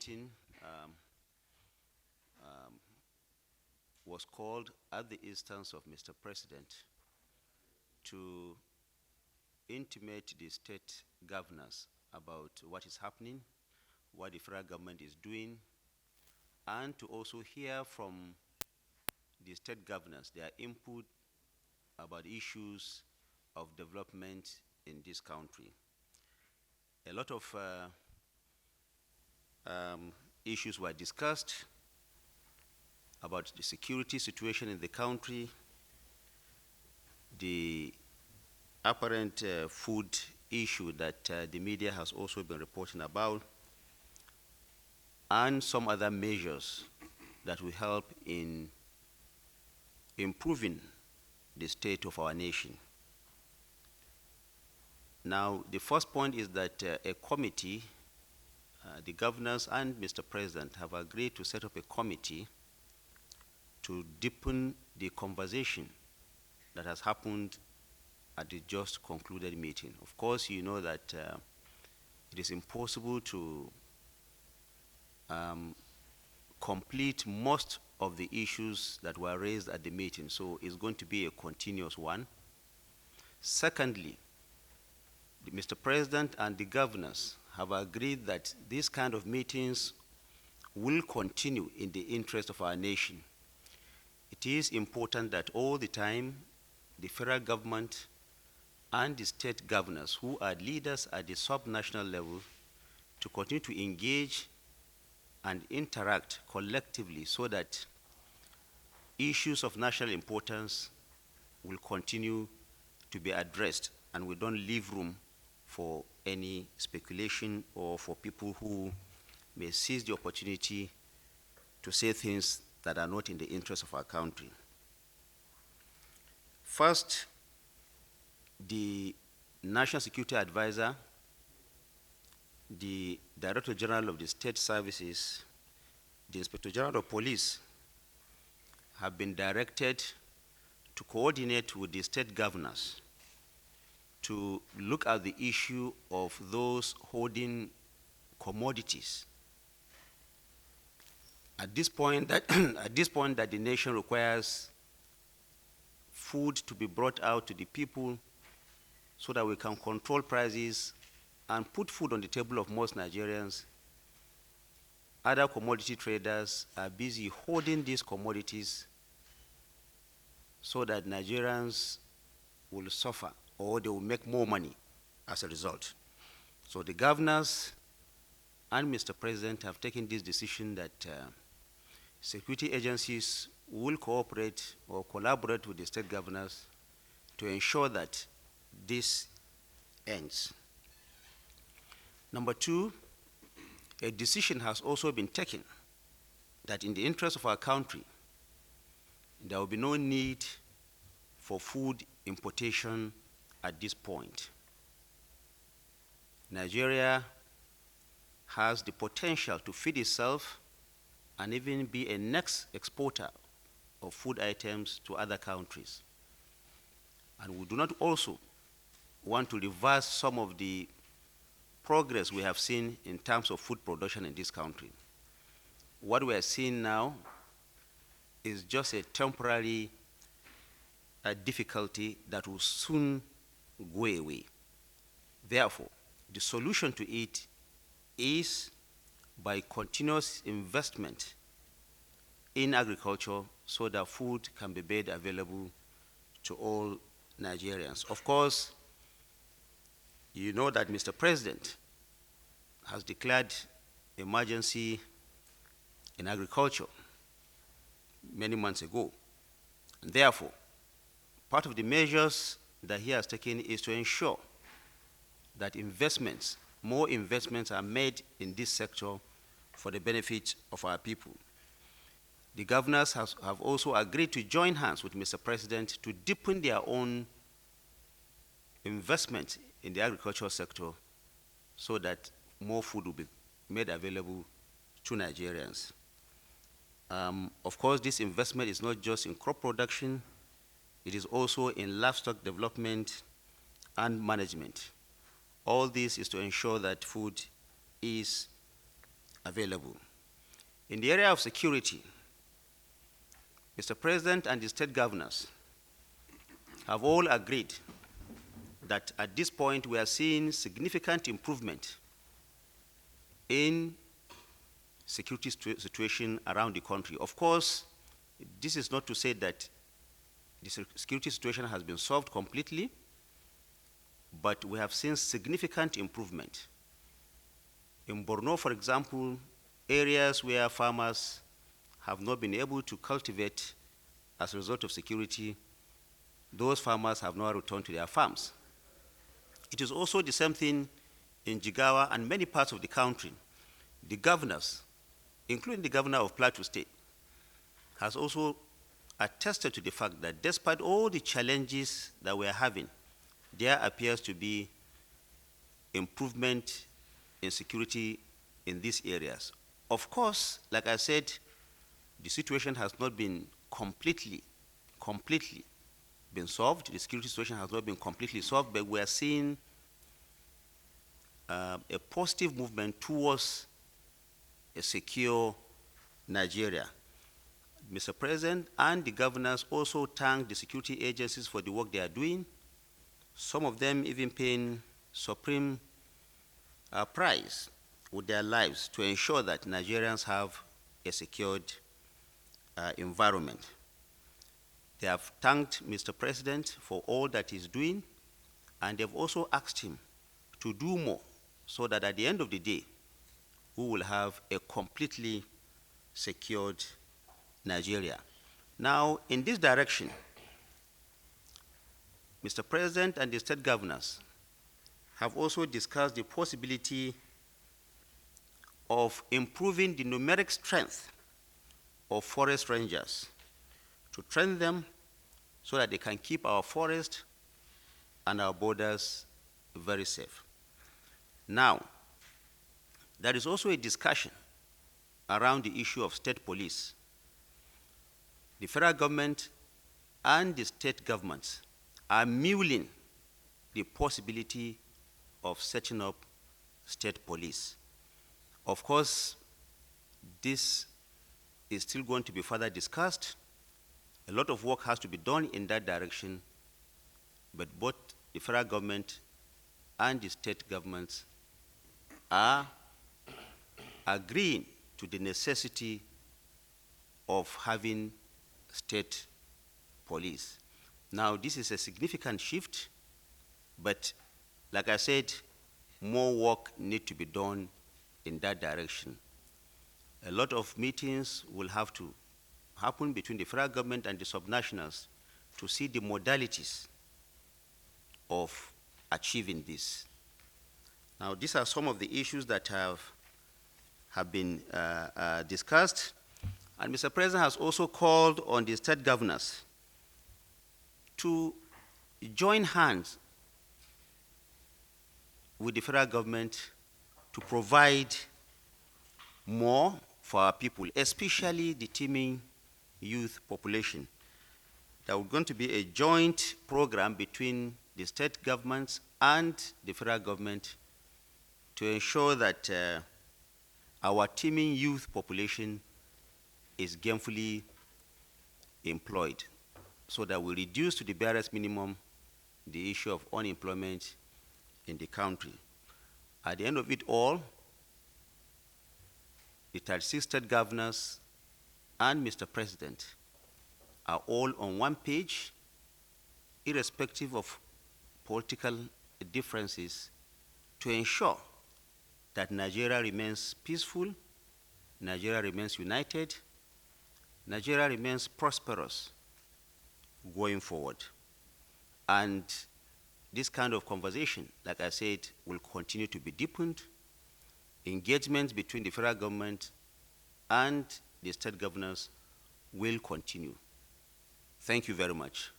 meeting um, was called at the instance of Mr. President to intimate the state governors about what is happening, what the federal government is doing, and to also hear from the state governors their input about issues of development in this country. A lot of issues were discussed about the security situation in the country, the apparent food issue that the media has also been reporting about, and some other measures that will help in improving the state of our nation. Now, the first point is that a committee, the governors and Mr. President have agreed to set up a committee to deepen the conversation that has happened at the just concluded meeting. Of course, you know that it is impossible to complete most of the issues that were raised at the meeting, so it's going to be a continuous one. Secondly, Mr. President and the governors have agreed that these kind of meetings will continue in the interest of our nation. It is important that all the time the federal government and the state governors, who are leaders at the subnational level, to continue to engage and interact collectively so that issues of national importance will continue to be addressed and we don't leave room for any speculation or for people who may seize the opportunity to say things that are not in the interest of our country. First, the National Security Advisor, the Director General of the State Services, the Inspector General of Police have been directed to coordinate with the state governors to look at the issue of those holding commodities. At this point that the nation requires food to be brought out to the people so that we can control prices and put food on the table of most Nigerians, other commodity traders are busy holding these commodities so that Nigerians will suffer or they will make more money as a result. So the governors and Mr. President have taken this decision that security agencies will cooperate or collaborate with the state governors to ensure that this ends. Number two, a decision has also been taken that in the interest of our country, there will be no need for food importation at this point. Nigeria has the potential to feed itself and even be a next exporter of food items to other countries. And we do not also want to reverse some of the progress we have seen in terms of food production in this country. What we are seeing now is just a temporary difficulty that will soon go away. Therefore, the solution to it is by continuous investment in agriculture so that food can be made available to all Nigerians. Of course, you know that Mr. President has declared emergency in agriculture many months ago. And therefore, part of the measures that he has taken is to ensure that more investments are made in this sector for the benefit of our people. The governors have also agreed to join hands with Mr. President to deepen their own investment in the agricultural sector so that more food will be made available to Nigerians. Of course, this investment is not just in crop production, it is also in livestock development and management. All this is to ensure that food is available. In the area of security, Mr. President and the state governors have all agreed that at this point we are seeing significant improvement in security situation around the country. Of course, this is not to say that the security situation has been solved completely, but we have seen significant improvement. In Borno, for example, areas where farmers have not been able to cultivate as a result of security, those farmers have now returned to their farms. It is also the same thing in Jigawa and many parts of the country. The governors, including the governor of Plateau State, has also attested to the fact that despite all the challenges that we are having, there appears to be improvement in security in these areas. Of course, like I said, the situation has not been completely been solved. The security situation has not been completely solved, but we are seeing a positive movement towards a secure Nigeria. Mr. President and the governors also thank the security agencies for the work they are doing, some of them even paying supreme price with their lives to ensure that Nigerians have a secured environment. They have thanked Mr. President for all that he's doing, and they've also asked him to do more so that at the end of the day, we will have a completely secured Nigeria. Now, in this direction, Mr. President and the state governors have also discussed the possibility of improving the numeric strength of forest rangers, to train them so that they can keep our forest and our borders very safe. Now, there is also a discussion around the issue of state police. The federal government and the state governments are mulling the possibility of setting up state police. Of course, this is still going to be further discussed. A lot of work has to be done in that direction, but both the federal government and the state governments are agreeing to the necessity of having state police. Now, this is a significant shift, but like I said, more work needs to be done in that direction. A lot of meetings will have to happen between the federal government and the subnationals to see the modalities of achieving this. Now, these are some of the issues that have been discussed. And Mr. President has also called on the state governors to join hands with the federal government to provide more for our people, especially the teeming youth population. There is going to be a joint program between the state governments and the federal government to ensure that our teeming youth population is gainfully employed, so that we reduce to the barest minimum the issue of unemployment in the country. At the end of it all, the 36 state governors and Mr. President are all on one page, irrespective of political differences, to ensure that Nigeria remains peaceful, Nigeria remains united, Nigeria remains prosperous going forward. And this kind of conversation, like I said, will continue to be deepened. Engagement between the federal government and the state governors will continue. Thank you very much.